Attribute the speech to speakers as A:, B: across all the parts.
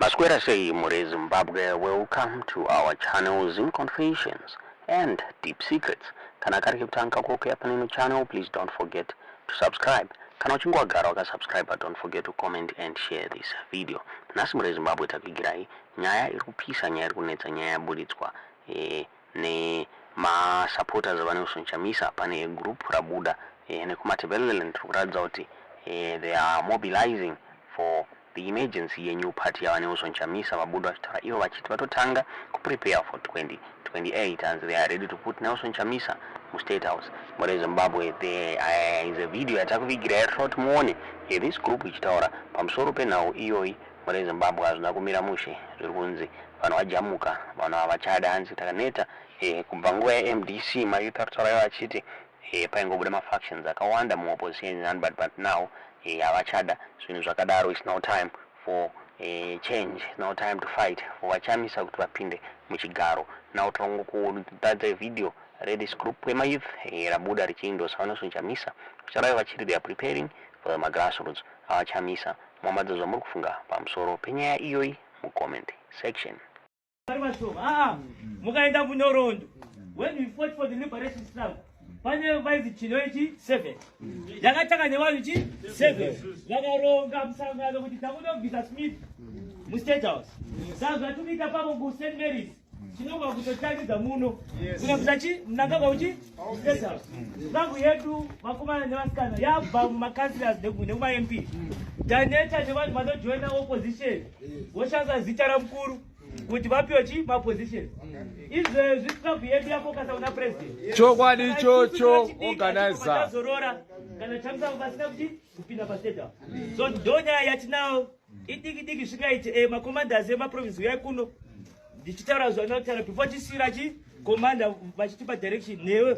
A: Masquera say More Zimbabwe, welcome to our channel Zim Confessions and Deep Secrets. Kana kari kutanga kuke panino channel, please don't forget to subscribe. Kana uchingwa gara waka subscribe, but don't forget to comment and share this video. Nasi More Zimbabwe takigirai nyaya irikupisa, nyaya irikunetsa, nyaya yabuditswa ne ma supporters Nelson Chamisa pane group rabuda nekumatebelele ndikuradza kuti they are mobilizing for the emergency new party ya Nelson Chamisa. Mabudu achitara iwo vachiti vatotanga prepare for 2028 and they are ready to put Nelson Chamisa mu State House. More Zimbabwe there is a video yatakuvigira yatrot muone this group ichitaura pamusoro penhau iyoyi. More Zimbabwe hazvina kumira mushe, zviri kunzi vanhu vajamuka, vanhu havachadanzi takaneta kubva nguva yaMDC mayouth arikutaura vachiti paingobuda mafactions akawanda muopposition but now havachada zvinhu zvakadaro. It's now time for change, it's now time to fight for vachamisa kuti vapinde muchigaro. Now that's video this group yemayouth rabuda richiindosa Nelson Chamisa kucharayo vachiti they are preparing for the grassroots avachamisa. Mwamadzo zvamuri kufunga pamusoro penyaya iyoyi mucomment section.
B: Mukaenda muNhoroondo, when we fought for the liberation struggle, pane vaizi chinoichi 7 yakatanga nevanhu chi 7 vakaronga musangano kuti takunobvisa Smith mu State House. Saka zvatinoita pamo ku St Mary's chinonga kutotangidza muno kunobvisa chi mnangagwa uchi State House. Sangu yedu vakomana nevasikana yabva mumakansilas nekuma MP taneta nevanhu vanojoina opposition voshandisa zita ramukuru kuti vapiwe chi maposition. Izvezvi club yedu yafokasa kuna president
C: chokwadi ichocho organizer
B: azorora kana Chamisa vasina kuti kupinda paState House. So ndonyaya yatinawo idiki svikaiti macommanders emaprovince uyai kuno ndichitaura zvanotaura before tisira chi commander vachitipa direction newe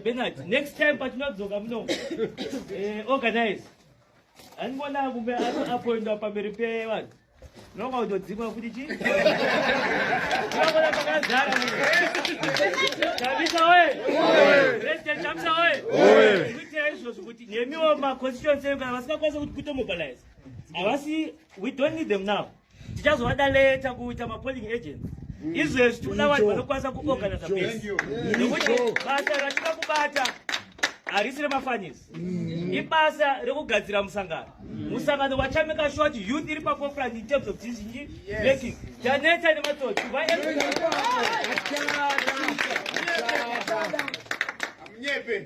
B: Bernard next time patinodzoka muno organize anibona kumbe apoindwa pamberi pevanhu nonga kutodzimwa kuti chi nonga pakazara Chamisa oye President Chamisa oye kuitira izvozvo kuti nemiwo maconstituency kana vasingakwanisa kuti kutomobilize havasi, we don't need them now. Tichazovada later kuita mapolling agents. Izvezvi tinoda vanhu vanokwanisa kuorganiza base nekuti basa ratika kubata harisi remafanyisi, ibasa rekugadzira musangano wachameka sure kuti youth iri paforefront in terms of decision making. Taneta nematsotsi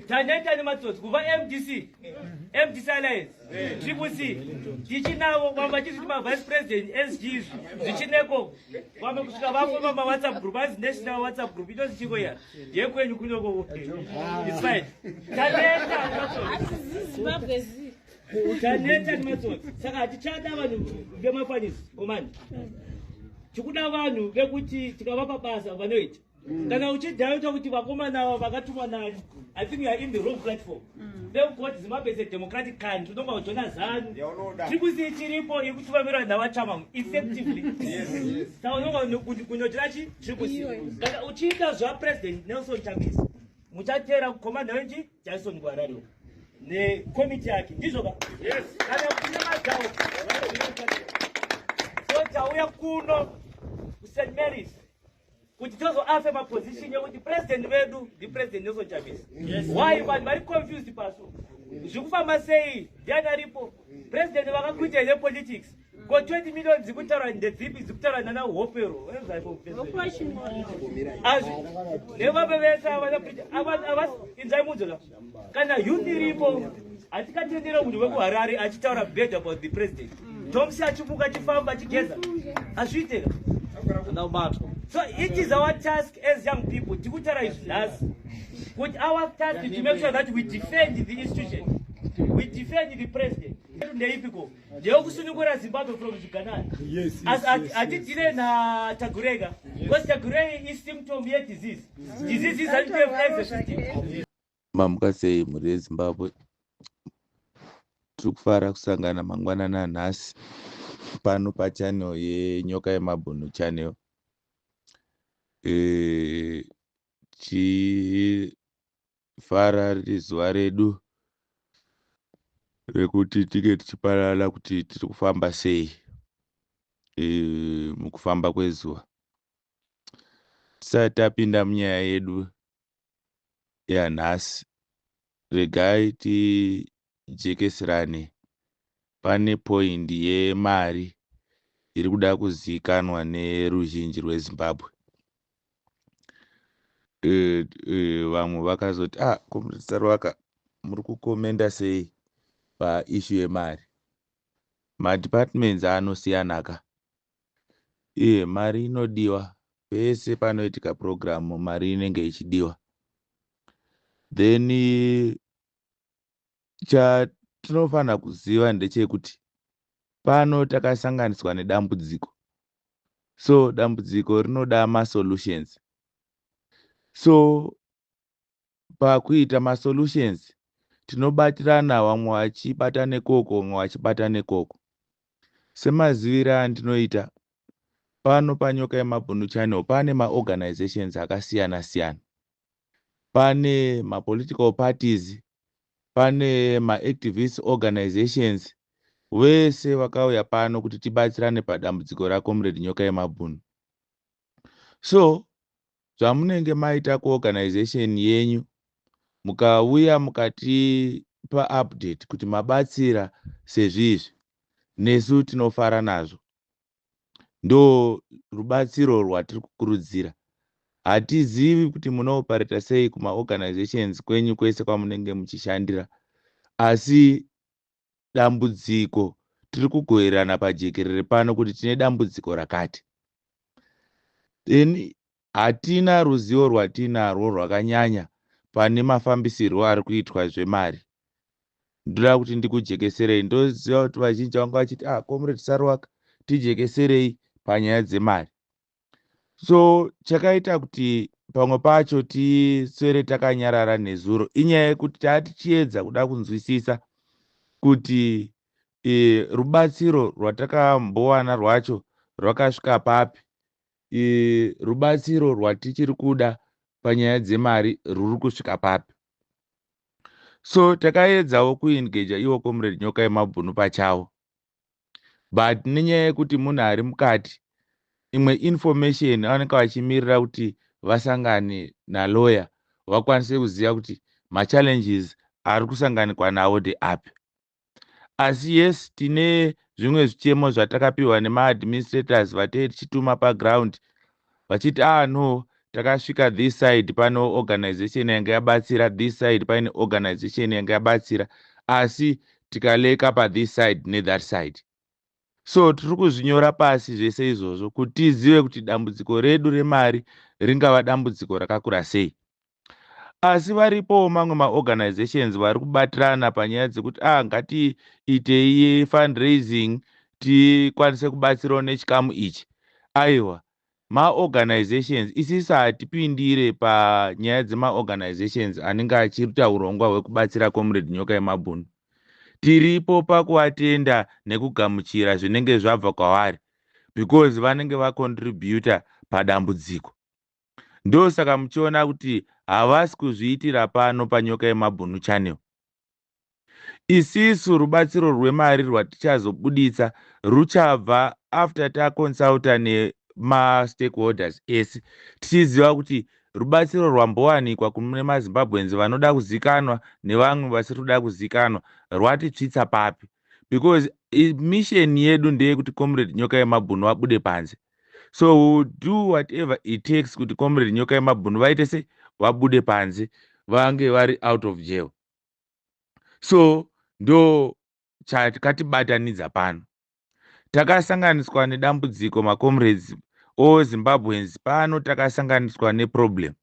B: taneta nematsotsi kuva MDC Alliance, Triple C, tichinavo vamba chiti vice president SG zvichineko vamwe kusvika vafoma WhatsApp group as national WhatsApp group inozi chiko ya yekwenyu kunoko it's fine. Taneta nematsotsi saka hatichada vanhu vemafanyisi omani, tikuda vanhu vekuti tikavapa basa vanoita. Kana uchidhaita kuti vakomana ava vakatumwa nani, I think you are in the wrong platform. They've got Zimbabwe as a democratic country. Tunonga kuJona ZANU. Trikusi chiripo yekutuvamira ndavachama effectively. Saka unonga kunyochera chi trikusi. Kana uchiita zva President Nelson Chamisa, muchatera commander wenchi Jason Ngwararo ne committee yake. Ndizvo ka? Yes. Kana kune madhawo. So tauya kuno ku St Mary's kuti tozoafe maposition yekuti president vedu ndi President Nelson Chamisa. Why vanhu vari confused paso zvikufamba sei? Ndiani aripo president vakakuita nepolitics ko 20 million dzikutaura ndedzipi dzikutaura nana Hopero nevapevesa avasi inzai mudzola kana youth iripo hatikatendera munhu wekuHarare achitaura bad about the president. Tomsi achimuka achifamba achigeza azviiteka. So it is our task as young people to with our task to make sure that we defend the institution, we defend the president. Zimbabwe from Zimbabwe. As atitire na Tagurega, because Tagurega is symptom of disease. Disease is anti-inflammatory.
C: Mamukasei muri Zimbabwe. Tukufara kusangana mangwanana nhasi pano pachannel yenyoka yemabhunu channel. Chifara rizuva redu rekuti tige tichiparara kuti tiri kufamba sei. mukufamba kwezuva. Tisati tapinda munyaya yedu yanhasi, regai tijekeserane. Pane point yemari iri kuda kuzikanwa neruzhinji rweZimbabwe. Vamwe vakazoti Comrade muri kukomenda sei paishu yemari? Madepartments anosiyanaka. Mari inodiwa pese panoitika program, mari inenge ichidiwa. Then chatinofanira kuziva ndechekuti pano takasanganiswa nedambudziko, so dambudziko rinoda masolutions. So pakuita masolutions tinobatirana, vamwe vachibata nekoko, vamwe vachibata nekoko. Semazivira andinoita, pano panyoka yemabhunu channel pane maorganizations akasiyana siyana. Pane mapolitical parties, pane maactivist organizations, vese vakauya pano kuti tibatsirane padambudziko raComrade Nyoka Yemabhunu. So zvamunenge maita kuorganization yenyu, mukauya mukatipa update kuti mabatsira sezvizvi, nesu tinofara nazvo. Ndo rubatsiro rwatiri kukurudzira. Hatizivi kuti munopareta sei kumaorganizations kwenyu kwese kwamunenge muchishandira, asi dambudziko tiri kugoverana pajekerere pano kuti tine dambudziko rakati. Then hatina ruzivo rwatinarwo rwakanyanya pane mafambisirwo ari kuitwa zvemari. Ndoda kuti ndikujekeserei. Ndoziva kuti vazhinji vanga vachiti Comrade Saruwaka, tijekeserei panyaya dzemari. So chakaita kuti pamwe pacho tiswere takanyarara nezuro inyaya yekuti tatichiedza kuda kunzwisisa kuti rubatsiro rwatakambowana rwacho rwakasvika papi, rubatsiro rwatichiri kuda panyaya dzemari ruri kusvika papi. So takaedzawo kuengage iwo Comrade Nyoka Yemabhunu pachawo, but nenyaya yekuti munhu ari mukati, imwe information vanenge vachimirira kuti vasangane nalawyer vakwanise kuziva kuti machallenges ari kusanganikwa nawo ndeapi. Asi yes, tine zvimwe zvichemo zvatakapiwa nemaadministrators vatei tichituma paground vachiti no, takasvika this side pane organization yange yabatsira, this side pane organization yange yabatsira, asi tikaleka pathis side nethat side. So tiri kuzvinyora pasi zvese izvozvo kuti tizive kuti dambudziko redu remari ringava dambudziko rakakura sei. Asi varipo mamwe maorganizations vari kubatirana panyaya dzekuti ngatiitei fundraising tikwanise kubatsirawo nechikamu ichi. Aiwa, maorganizations isisi hatipindire panyaya dzemaorganizations anenge achiita urongwa hwekubatsira Comrade Nyoka Yemabhunu. Tiripo pakuatenda nekugamuchira zvinenge zvabva kwavari, because vanenge vacontributa padambudziko. Ndosaka muchiona kuti havasi kuzviitira pano paNyoka Yemabhunu channel. Isisu rubatsiro rwemari rwatichazobuditsa ruchabva after taconsulta nemastakeholders ese, tichiziva kuti rubatsiro rwambowanikwa kune maZimbabweans vanoda kuzikanwa nevamwe vasiri kuda kuzikanwa rwatitsvitsa papi, because mission yedu ndeyekuti Comrade Nyoka Yemabhunu abude panze. So we will do whatever it takes kuti Comrade Nyoka Yemabhunu vaite se vabude panze, vange vari out of jail. So ndo chatikatibatanidza pano. Takasanganiswa nedambudziko macomrades Zimbabweans, pano takasanganiswa neproblem.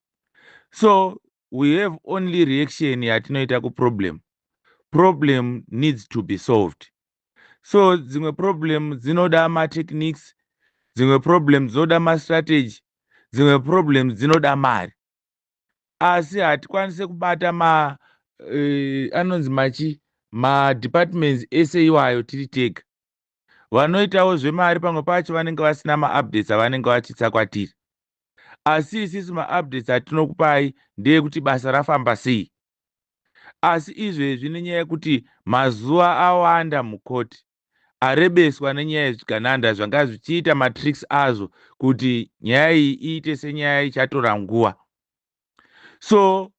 C: So we have only reaction yatinoita kuproblem. Problem needs to be solved. So dzimwe problem dzinoda matechniques, dzimwe problem dzinoda mastrategy, dzimwe problem dzinoda mari. Asi hatikwanise kubata anonzi madepartments ese iwayo tiri tega. Vanoitawo zvemari pamwe pacho vanenge vasina maupdates avanenge vachitsa kwatiri. Asi isisu maupdates atinokupai ndeyekuti basa rafamba sei. Asi izvezvi nenyaya yekuti mazuva awanda mukoti, arebeswa nenyaya yezvigananda zvanga zvichiita matricks azvo kuti nyaya iyi iite senyaya ichatora nguva. So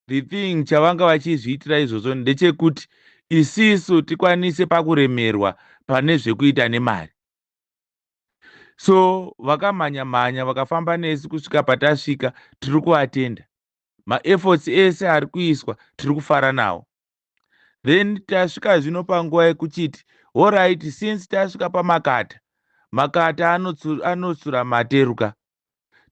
C: the thing chavanga vachizviitira izvozvo ndechekuti isisu tikwanise pakuremerwa pane zvekuita nemari. So vakamhanya-mhanya vakafamba nesi kusvika patasvika, tiri kuatenda. Maefforts ese ari kuiswa tiri kufara nawo. Then tasvika zvino panguva yekuchiti alright, since tasvika pamakata, makata anotsura materuka,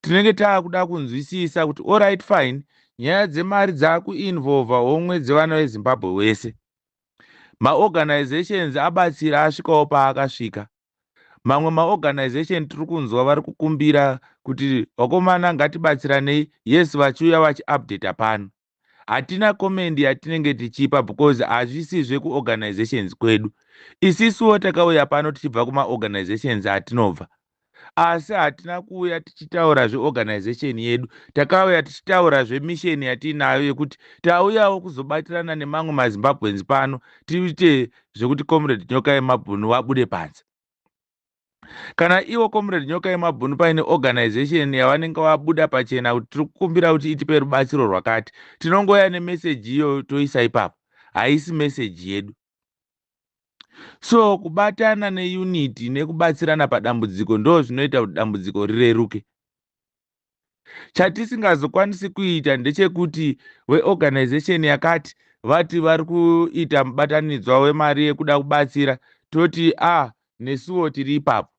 C: tinenge taakuda kunzwisisa kuti alright fine, nyaya dzemari dzakuinvolva homwe dzevana veZimbabwe wese. Maorganizations abatsira asvikawo paakasvika. Mamwe maorganization tiri kunzwa vari kukumbira kuti vakomana ngatibatsiranei, yes vachiuya vachiupdata pano. Hatina comment yatinenge tichipa because hazvisizve kuorganizations kwedu. Isisuwo takauya pano tichibva kumaorganizations atinobva. Asi hatina kuuya tichitaura zveorganization yedu, takauya tichitaura zvemission yatinayo yekuti tauyawo kuzobatirana nemamwe maZimbabweans pano tiite zvekuti Comrade Nyoka Yemabhunu wabude panze. Kana iwo Comrade Nyoka Yemabhunu paine organization yavanenge wabuda pachena kuti tiri kukumbira kuti itipe rubatsiro rwakati, tinongoya nemeseji iyo toisa ipapo, haisi meseji yedu. So kubatana neunity nekubatsirana padambudziko ndo zvinoita kuti dambudziko rireruke. Chatisingazokwanisi kuita ndechekuti weorganization yakati vati vari kuita mubatanidzwa wemari yekuda kubatsira, toti nesuwo tiri ipapo.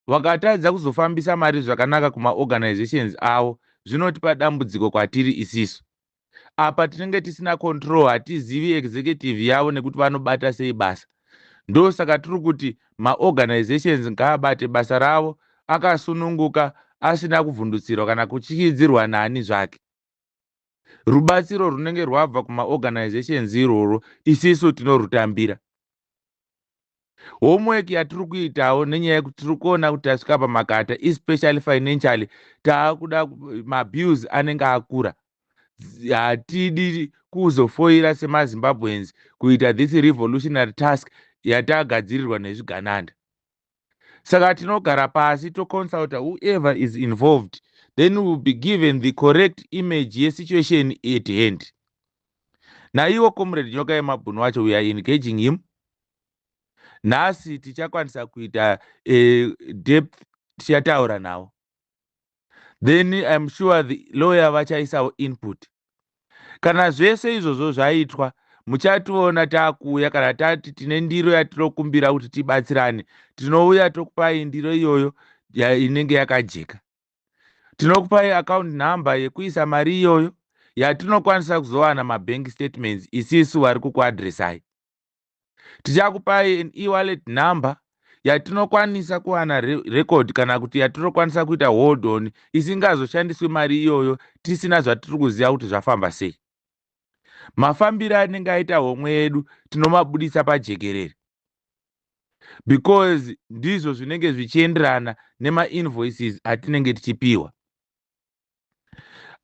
C: Vakatadza kuzofambisa mari zvakanaka kumaorganizations avo, zvinotipa dambudziko kwatiri isisu. Apa tinenge tisina control, hatizivi executive yavo nekuti vanobata sei basa. Ndo saka tiri kuti maorganizations ngaabate basa ravo akasununguka, asina kuvhundutsirwa kana kuchikidzirwa nani zvake. Rubatsiro runenge rwabva kumaorganizations iroro isisu tinorutambira. Homework yatiri kuitawo nenyaya yekuti tiri kuona kuti tasvika pamakata, especially financially, taakuda mabills anenge akura. Hatidi kuzofoira semaZimbabweans kuita this revolutionary task yatagadzirirwa nezvigananda. Saka tinogara pasi toconsulta whoever is involved, then we will be given the correct image yesituation at hand. Naiwo Comrade Nyoka Yemabhunu wacho, we are engaging him. Nhasi tichakwanisa kuita depth tichataura nawo. Then I'm sure the lawyer vachaisawo input. Kana zvese izvozvo zvaitwa, muchationa taakuuya kana tati tine ndiro yatinokumbira kuti tibatsirane, tinouya tokupai ndiro iyoyo inenge yakajeka. Tinokupai account number yekuisa mari iyoyo yatinokwanisa kuzowana mabank statements isisu vari kukuadresai. Tichakupai an e-wallet number yatinokwanisa kuwana record kana kuti yatinokwanisa kuita hold on isingazoshandiswi mari iyoyo tisina zvatiri kuziva kuti zvafamba sei. Mafambiro anenge aita homwe yedu tinomabudisa pajekerere, because ndizvo zvinenge zvichienderana nema-invoices atinenge tichipiwa.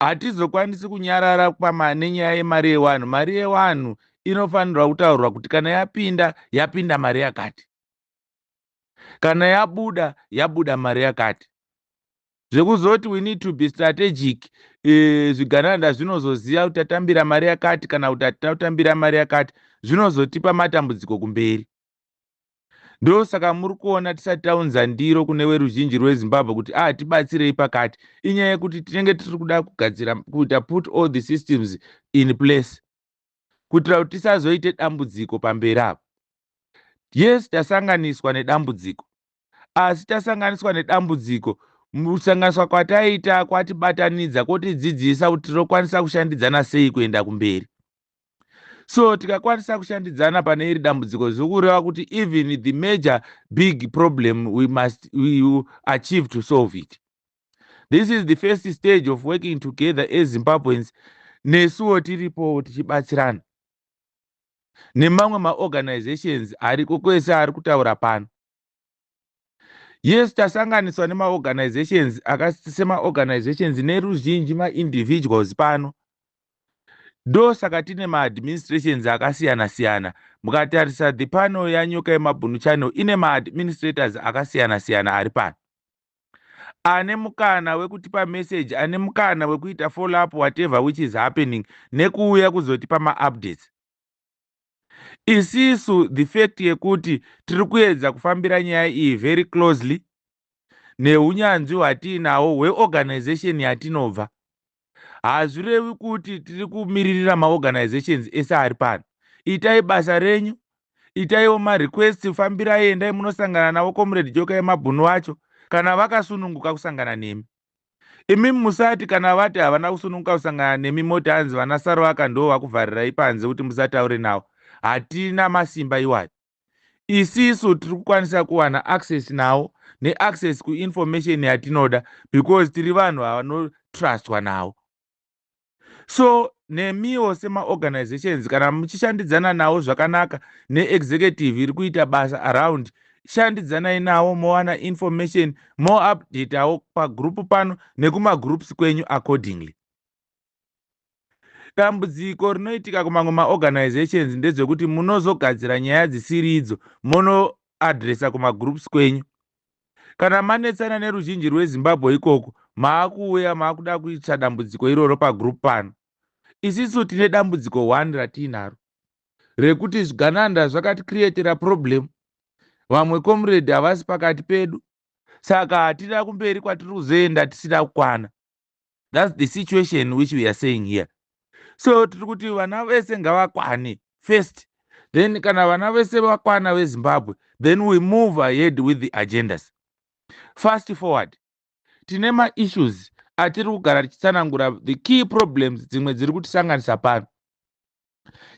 C: Hatizokwanisi kunyarara nenyaya yemari yevanhu. Mari yevanhu inofanirwa kutaurwa kuti kana yapinda mari yakati, kana yabuda mari yakati. Zvekuzoti we need to be strategic, zvigananda zvinozoziva kuti tatambira mari yakati kana kuti tatambira mari yakati, zvinozotipa matambudziko kumberi. Ndo saka muri kuona tisati taunza ndiro kune veruzhinji rweZimbabwe kuti tibatsirei pakati, inyaya yekuti tinenge tiri kuda kugadzira kuita put all the systems in place kuitira kuti tisazoite dambudziko pamberi apo. Yes, tasanganiswa nedambudziko, asi tasanganiswa nedambudziko, musanganiswa kwataita kwatibatanidza kwotidzidzisa kuti tinokwanisa kushandidzana sei kuenda kumberi. So tikakwanisa kushandidzana pane iri dambudziko, zvokureva kuti even the major big problem we will achieve to solve it. This is the first stage of working together as Zimbabweans, nesuwo tiripo tichibatsirana nemamwe maorganizations ariko kwese ari kutaura pano. Yes, tasanganiswa nemaorganizations akasema organizations neruzhinji ma-individuals pano. ndosaka tine maadministrations akasiyana-siyana. Mukatarisa the panel yanyoka yemabhunu channel ine maadministrators akasiyana-siyana ari pano, ane mukana wekutipa message, ane mukana wekuita follow up whatever which is happening, nekuuya kuzotipa maupdates. Isisu the fact yekuti tiri kuedza kufambira nyaya iyi very closely neunyanzvi hwatiinawo hweorganization yatinobva, hazvirevi kuti tiri kumiririra maorganizations ese ari pano. Itai basa renyu, itaiwo marequest, fambirai endai munosangana navo comrade joka yemabhunu wacho kana vakasununguka kusangana nemi. Imi musati kana vati havana kusununguka kusangana nemi moti hanzi vana Sarawaka ndo vakuvharirai panze kuti musataure navo. Hatina masimba iwayo. Isisu tiri kukwanisa kuwana access nawo neaccess kuinformation yatinoda because tiri vanhu vanotrustwa nawo. So nemiwo semaorganizations kana muchishandidzana nawo zvakanaka neexecutive iri kuita basa around, shandidzanai nawo mowana information, moupdateawo pagroup pano nekumagroups kwenyu accordingly. Dambudziko rinoitika kumamwe maorganizations ndezvekuti munozogadzira nyaya dzisiri idzo monoadresa kumagroups kwenyu. Kana manetsana neruzhinji rweZimbabwe ikoko, maakuuya maakuda kuita dambudziko iroro pagroup pano. Isisu tine dambudziko 1 ratinaro rekuti zvigananda zvakatikireetera problem. Vamwe comrade havasi pakati pedu, saka hatina kumberi kwatiri kuzoenda tisina kukwana. That's the situation which we are saying here. So tiri kuti vana vese ngavakwane first, then kana vana vese vakwana veZimbabwe, then we move ahead with the agendas. Fast forward, tine ma-issues atiri kugara tichitsanangura, the key problems dzimwe dziri kutisanganisa pano.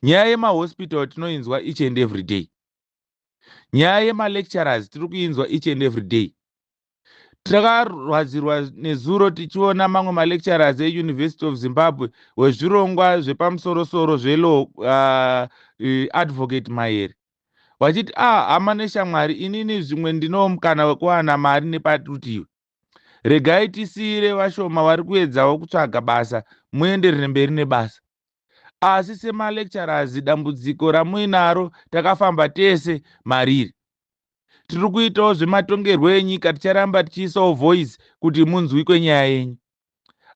C: Nyaya yemahospital tinoinzwa each and every day. Nyaya yemalecturers tiri kuinzwa each and every day. Takarwadzirwa nezuro tichiona mamwe malecturers eUniversity of Zimbabwe wezvirongwa zvepamusoro-soro zvelaw, advocate Mahere, vachiti hama neshamwari, inini zvimwe ndinomukana wekuwana mari neparutivi. Regai tisiyire vashoma vari kuedzawo kutsvaga basa, muenderere mberi nebasa. Asi semalecturers dambudziko ramuinaro takafamba tese mariri. Tiri kuitawo zvematongerwo enyika, ticharamba tichiisawo voice kuti munzwi kwenyaya yenyu.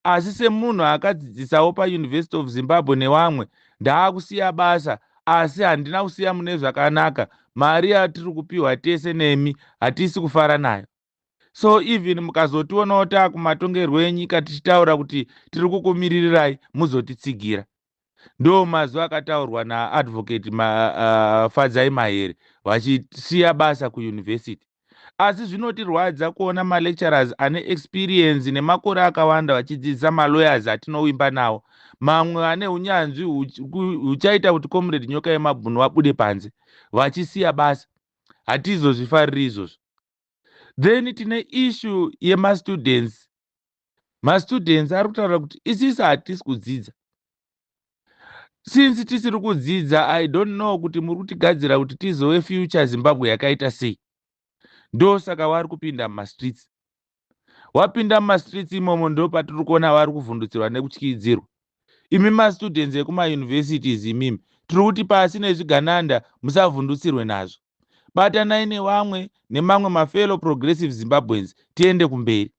C: Asi semunhu akadzidzisawo paUniversity of Zimbabwe nevamwe, ndaakusiya basa, asi handina kusiya mune zvakanaka. Mari yatiri kupiwa tese nemi hatisi kufara nayo. So even mukazotionawo takumatongerwo enyika tichitaura kuti tiri kukumiririrai, muzotitsigira. Ndo mazuva akataurwa naadvocate Fadzai Mahere vachisiya basa kuuniversity. Asi zvinotirwadza kuona malecturers ane experience nemakore akawanda vachidzidzisa malawyers atinowimba nawo, mamwe ane unyanzvi huchaita kuti comrade nyoka yemabhunu wabude panze, vachisiya basa. Hatizozvifariri izvozvo. Then tine issue yemastudents. Mastudents ari kutaura kuti isisi hatisi kudzidza. Since tisiri kudzidza, I don't know kuti muri kutigadzira kuti tizove future Zimbabwe yakaita sei. Ndo saka vari kupinda mumastreets. Wapinda mumastreets imomo ndo patiri kuona vari kuvhundutsirwa nekutyidzirwa. Imi mastudents ekumauniversities imimi, tiri kuti pasi nezvigananda musavhundutsirwe nazvo. Batanai nevamwe nemamwe mafellow progressive Zimbabweans tiende kumberi.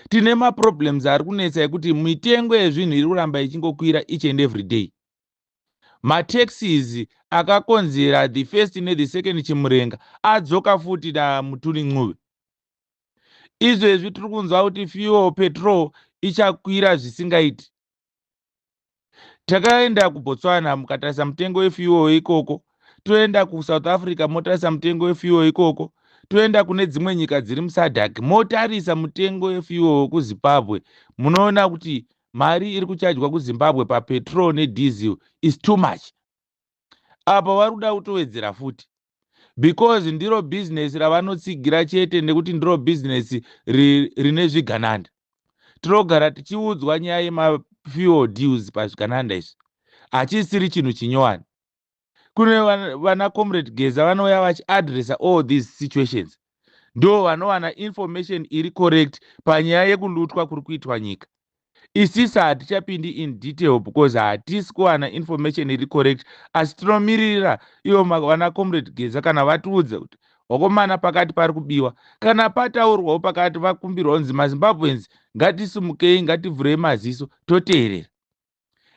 C: Tine maproblems ari kunetsa ekuti mitengo yezvinhu iri kuramba ichingokwira each and every day. Mataxis akakonzera the first ne second chimurenga adzoka futi naMutuli Ncube. Izvezvi tiri kunzwa kuti fuel petrol ichakwira zvisingaiti. Takaenda kuBotswana mukatarisa mutengo wefuel ikoko, toenda kuSouth Africa motarisa mutengo wefuel ikoko, toenda kune dzimwe nyika dziri muSADC motarisa mutengo wefuel kuZimbabwe. Munoona kuti mari iri kuchajwa kuZimbabwe papetrol nediesel is too much. Apa vari kuda kutowedzera futi, because ndiro business ravanotsigira chete nekuti ndiro business rine zvigananda. Tinogara tichiudzwa nyaya yemafuel deals pazvigananda izvi, hachisiri chinhu chinyowani. Kune vana comrade Geza vanouya vachiadresa all these situations, ndo vanowana information iri correct panyaya yekulutwa kuri kuitwa nyika. isisi hatichapindi in detail because hatisi kuwana information iri correct, asi tinomirira ivo vana comrade Geza kana vatiudza kuti wakomana pakati pari kubiwa, kana pataurwawo pakati vakumbirwa kunzi mazimbabweans ngatisimukei, ngativhurei maziso, toteerera.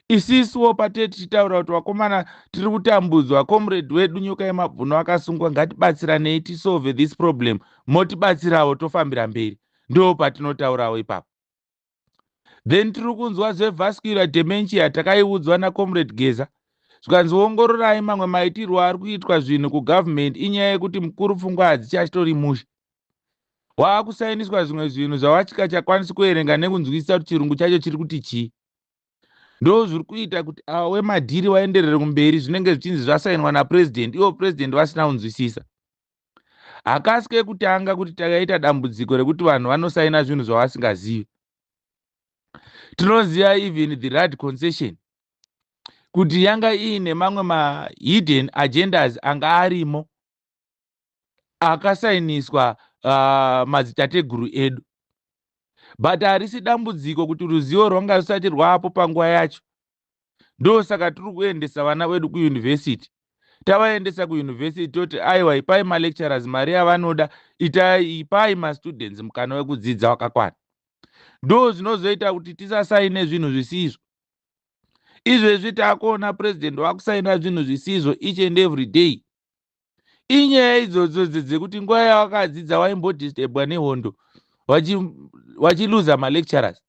C: Isisuwo patete tichitaura kuti wakomana tiri kutambudzwa, comrade wedu Nyoka Yemabvuno akasungwa, ngatibatsiranei tisolve this problem, motibatsirawo tofambira mberi. Ndo patinotaurawo ipapo. Then tiri kunzwa zvevascular dementia takaiudzwa naComrade Geza. Zvikanziongororai mamwe maitirwo ari kuitwa zvinhu kugovernment inyaya yekuti mukuru pfungwa hadzichatori mushe. Waakusainiswa zvimwe zvinhu zvawachikachakwanisi kuerenga nekunzwisisa kuti chirungu chacho chiri kuti chii. Ndo zviri kuita kuti avo wemadhiri waenderere kumberi zvinenge zvichinzi zvasainwa napresident, ivo president vasina kunzwisisa. Hakasi kekutanga kuti takaita dambudziko rekuti vanhu vanosaina zvinhu zvavasingazivi. Tinoziva even the RAD concession kuti yanga iine mamwe hidden agendas anga arimo akasainiswa madzitateguru edu. But harisi dambudziko kuti ruzivo rwanga rusati rwapo panguva yacho. Ndo saka tiri kuendesa vana vedu kuuniversity. Tavaendesa kuuniversity toti aiwa ipai malecturers mari yavanoda, ipai mastudents mukana wekudzidza wakakwana. Ndo zvinozoita kuti tisasaine zvinhu zvisizvo. Izvezvi takuona president wakusaina zvinhu zvisizvo each and every day. Inyaya idzodzo dzekuti nguva yawakadzidza waimbodistebwa nehondo wachiluza malecturers.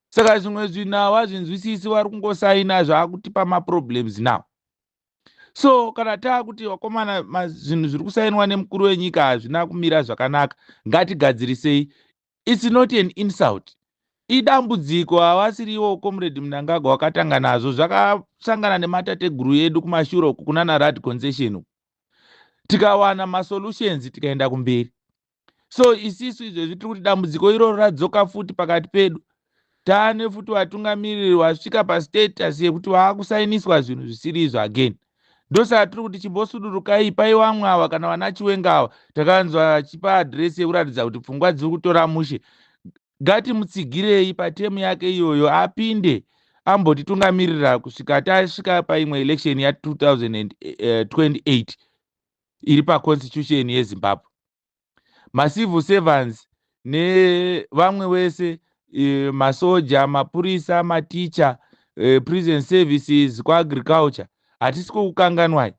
C: Saka zvimwe zvinhu hawazvinzwisisi, wari kungosaina zvakutipa maproblems now. So kana taakuti wakomana zvinhu zviri kusainwa nemukuru wenyika hazvina kumira zvakanaka, ngatigadzirisei. It's not an insult. Idambudziko havasiriwo Comrade Mnangagwa wakatanga nazvo, zvakasangana nematateguru edu kumashure uku kunana RAD concession. Tikawana masolutions tikaenda kumberi. So isisu izvezvi tiri kuti dambudziko iroro radzoka futi pakati pedu. Taane futi vatungamiriri vasvika pastatus yekuti vaakusainiswa zvinhu zvisiri izvo again. Ndosa tiri kuti chimbosudurukai pai vamwe ava kana vana Chiwenga ava takanzwa achipa adresi yekuratidza kuti pfungwa dziri kutora mushe. Ngatimutsigirei patemu yake iyoyo apinde ambotitungamirira kusvika tasvika paimwe election ya 2028 iri paconstitution yeZimbabwe. Macivil servants nevamwe wese, masoja, mapurisa, maticha, prison services, kwaagriculture, hatisi kukanganwai.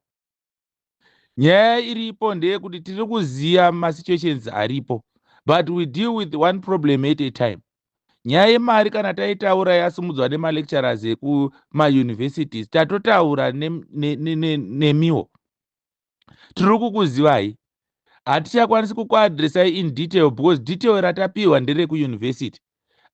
C: Nyaya iripo ndeyekuti tiri kuziya masituations aripo, but we deal with one problem at a time. Nyaya yemari kana taitaura yasimudzwa nemalecturers ekumauniversities, tatotaura nemiwo. Tiri kukuzivai. Hatichakwanisi kukuadresai in detail because detail ratapiwa ndere kuuniversity.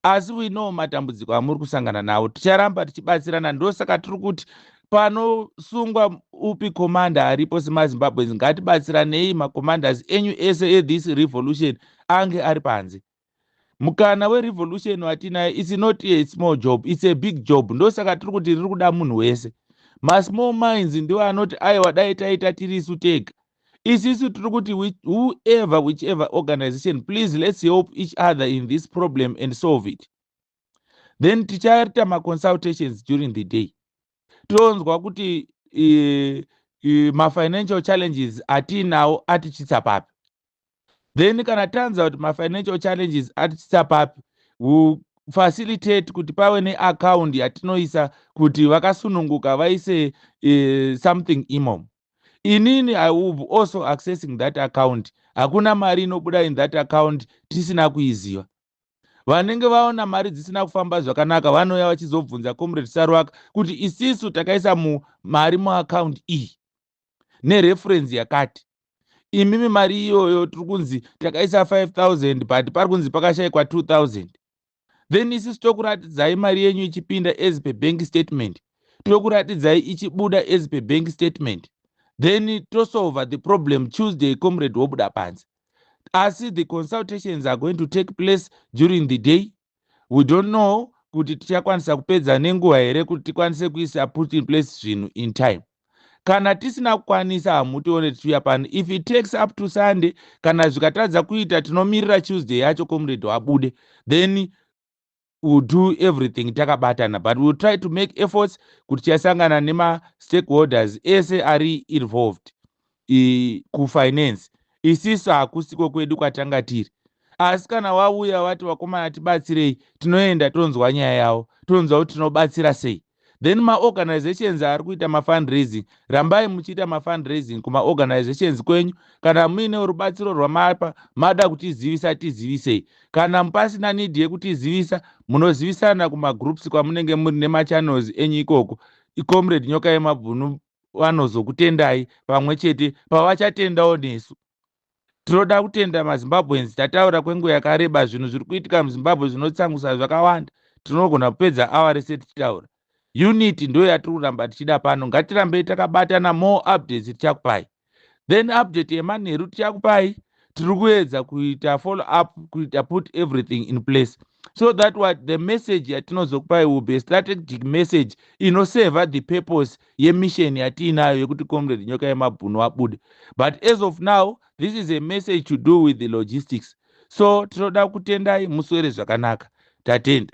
C: Asi we know matambudziko amuri kusangana nawo, ticharamba tichibatsirana. Ndosaka tiri kuti panosungwa upi commander aripo semaZimbabweans, ngatibatsiranei macommanders enyu ese this revolution ange ari panze. Mukana werevolution watinayo, it's not a small job, it's a big job. Ndosaka tiri kuti riri kuda munhu wese. Masmall minds ndiwo anoti aiwa dai taita tirisu tega. Isisu tiri kuti whichever organization, please let's help each other in this problem and solve it. Then tichaita maconsultations during the day. Tonzwa kuti ma-financial challenges atinawo atichitsa papi. Then kana tanza kuti ma-financial challenges atichitsa papi, we facilitate kuti pawe ne-account yatinoisa kuti vakasununguka vaise something imomo. Inini I will be also accessing that account. Hakuna mari inobuda in that account tisina kuiziva. Vanenge vaona mari dzisina kufamba zvakanaka vanoya vachizobvunza Comrade Sarwaka kuti isisu takaisa mari muaccount iyi nereference yakati. Imimi mari iyoyo tiri kunzi takaisa 5,000 but pari kunzi pakashayikwa 2,000. Then isisu tokuratidzai mari yenyu ichipinda as per bank statement. Tokuratidzai ichibuda as per bank statement. Then to solve the problem Tuesday, Comrade wobuda panze. As the consultations are going to take place during the day, we don't know kuti tichakwanisa kupedza nenguva here kuti tikwanise kuisa put in place zvinhu in time. Kana tisina kukwanisa hamutione tichiuya pano. If it takes up to Sunday, kana zvikatadza kuita tinomirira Tuesday yacho Comrade wabude. Then we'll do everything takabatana, but we'll try to make efforts kuti tichasangana nema-stakeholders ese ari involved kufinance. Isiso hakusiko kwedu kwatanga tiri, asi kana wauya wati wakomana tibatsirei, tinoenda tonzwa nyaya yavo, tonzwa kuti tinobatsira sei. Then maorganizations ari kuita mafundraising, rambai muchiita mafundraising kumaorganizations kwenyu. Kana muine rubatsiro rwamapa mada kutizivisa, tizivisei. Kana mupasina need yekutizivisa, munozivisana kumagroups kwamunenge muri nemachannels enyu ikoko. Comrade Nyoka Yemabhunu vanozokutendai pamwe chete pavachatendawo nesu. Tinoda kutenda maZimbabweans, tataura kwenguva yakareba, zvinhu zviri kuitika muZimbabwe zvinotsamwisa zvakawanda. Tinogona kupedza awa rese tichitaura. Unity ndo yatiri kuramba tichida pano, ngatirambei takabatana. More updates tichakupai. Then update yemanheru tichakupai. Tiri kuedza kuita follow up, kuita put everything in place, so that what the message yatinozokupai will be a strategic message inoseva the purpose yemission yatiinayo yekuti Comrade Nyoka Yemabhunu abude. But as of now, this is a message to do with the logistics. So tinoda kutendai muswere zvakanaka. Tatenda.